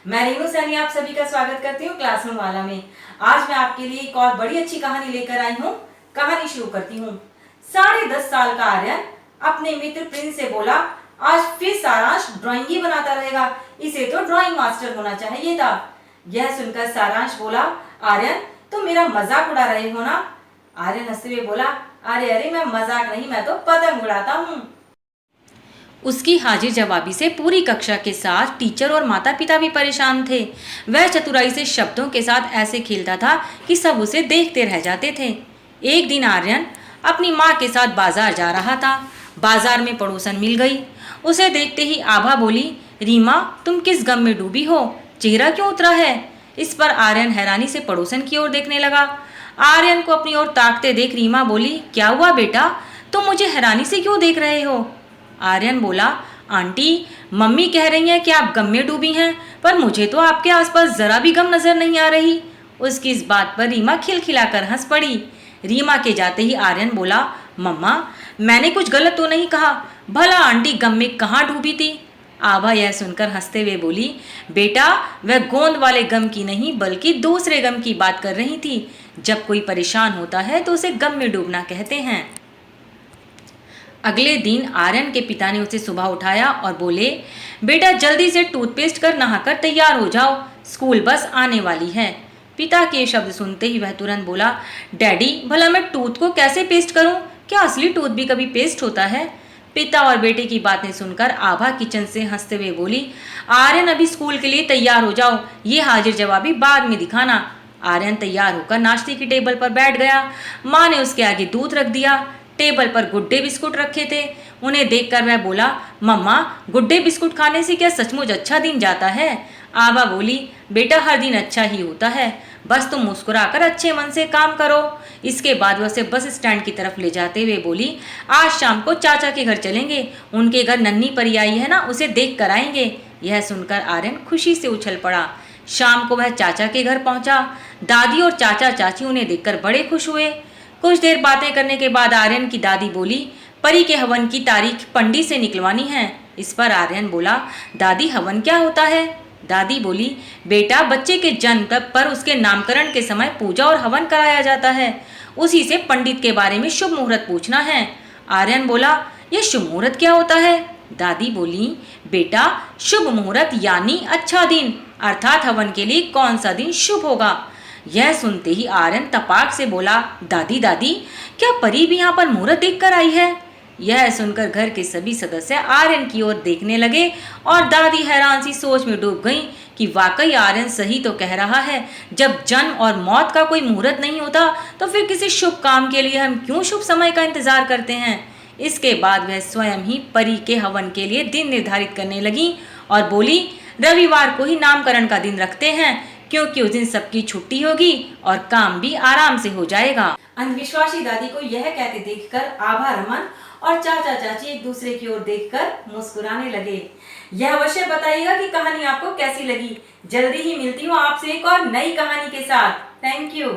मैं रीनू सैनी आप सभी का स्वागत करती हूँ क्लासरूम वाला में। आज मैं आपके लिए एक और बड़ी अच्छी कहानी लेकर आई हूँ। कहानी शुरू करती हूँ। 10.5 साल का आर्यन अपने मित्र प्रिंस से बोला, आज फिर सारांश ड्राइंग ही बनाता रहेगा, इसे तो ड्राइंग मास्टर होना चाहिए था। यह सुनकर सारांश बोला, आर्यन तुम मेरा मजाक उड़ा रहे हो ना? आर्यन हंसते हुए बोला, अरे अरे मैं मजाक नहीं, मैं तो पतंग उड़ाता हूँ। उसकी हाजिर जवाबी से पूरी कक्षा के साथ टीचर और माता पिता भी परेशान थे। वह चतुराई से शब्दों के साथ ऐसे खेलता था कि सब उसे देखते रह जाते थे। एक दिन आर्यन अपनी माँ के साथ बाजार जा रहा था। बाजार में पड़ोसन मिल गई। उसे देखते ही आभा बोली, रीमा तुम किस गम में डूबी हो, चेहरा क्यों उतरा है? इस पर आर्यन हैरानी से पड़ोसन की ओर देखने लगा। आर्यन को अपनी ओर ताकते देख रीमा बोली, क्या हुआ बेटा, तुम मुझे हैरानी से क्यों देख रहे हो? आर्यन बोला, आंटी मम्मी कह रही हैं कि आप गम में डूबी हैं, पर मुझे तो आपके आसपास जरा भी गम नजर नहीं आ रही। उसकी इस बात पर रीमा खिलखिलाकर हंस पड़ी। रीमा के जाते ही आर्यन बोला, मम्मा मैंने कुछ गलत तो नहीं कहा, भला आंटी गम में कहाँ डूबी थी? आभा यह सुनकर हंसते हुए बोली, बेटा वह गोंद वाले गम की नहीं बल्कि दूसरे गम की बात कर रही थी। जब कोई परेशान होता है तो उसे गम में डूबना कहते हैं। अगले दिन आर्यन के पिता ने उसे सुबह उठाया और बोले, बेटा जल्दी से टूथपेस्ट कर नहाकर तैयार हो जाओ, स्कूल बस आने वाली है। पिता के शब्द सुनते ही वह तुरंत बोला, डैडी भला मैं टूथ को कैसे पेस्ट करूं? क्या असली टूथ भी कभी पेस्ट होता है? पिता और बेटे की बातें सुनकर आभा किचन से हंसते हुए बोली, आर्यन अभी स्कूल के लिए तैयार हो जाओ, ये हाजिर जवाबी बाद में दिखाना। आर्यन तैयार होकर नाश्ते की टेबल पर बैठ गया। माँ ने उसके आगे दूध रख दिया। टेबल पर गुड्डे बिस्कुट रखे थे। उन्हें देखकर वह बोला, मम्मा गुड्डे बिस्कुट खाने से क्या सचमुच अच्छा दिन जाता है? आभा बोली, बेटा हर दिन अच्छा ही होता है, बस तुम मुस्कुराकर अच्छे मन से काम करो। इसके बाद वह उसे बस स्टैंड की तरफ ले जाते हुए बोली, आज शाम को चाचा के घर चलेंगे, उनके घर नन्ही परी आई है ना, उसे देख कर आएंगे। यह सुनकर आर्यन खुशी से उछल पड़ा। शाम को वह चाचा के घर पहुंचा। दादी और चाचा चाची उन्हें देखकर बड़े खुश हुए। कुछ देर बातें करने के बाद आर्यन की दादी बोली, परी के हवन की तारीख पंडित से निकलवानी है। इस पर आर्यन बोला, दादी हवन क्या होता है? दादी बोली, बेटा बच्चे के जन्म पर उसके नामकरण के समय पूजा और हवन कराया जाता है, उसी से पंडित के बारे में शुभ मुहूर्त पूछना है। आर्यन बोला, यह शुभ मुहूर्त क्या होता है? दादी बोली, बेटा शुभ मुहूर्त यानी अच्छा दिन, अर्थात हवन के लिए कौन सा दिन शुभ होगा। यह सुनते ही आर्यन तपाक से बोला, दादी दादी क्या परी भी यहाँ पर मुहूर्त देख कर आई है? यह सुनकर घर के सभी सदस्य आर्यन की ओर देखने लगे और दादी हैरान सी सोच में डूब गईं कि वाकई आर्यन सही तो कह रहा है। जब जन्म और मौत का कोई मुहूर्त नहीं होता तो फिर किसी शुभ काम के लिए हम क्यों शुभ समय का इंतजार करते हैं? इसके बाद वह स्वयं ही परी के हवन के लिए दिन निर्धारित करने लगी और बोली, रविवार को ही नामकरण का दिन रखते हैं, क्योंकि उस दिन सबकी छुट्टी होगी और काम भी आराम से हो जाएगा। अंधविश्वासी दादी को यह कहते देखकर आभा रमन और चाचा चाची एक दूसरे की ओर देखकर मुस्कुराने लगे। यह अवश्य बताइएगा कि कहानी आपको कैसी लगी। जल्दी ही मिलती हूँ आपसे एक और नई कहानी के साथ। Thank you.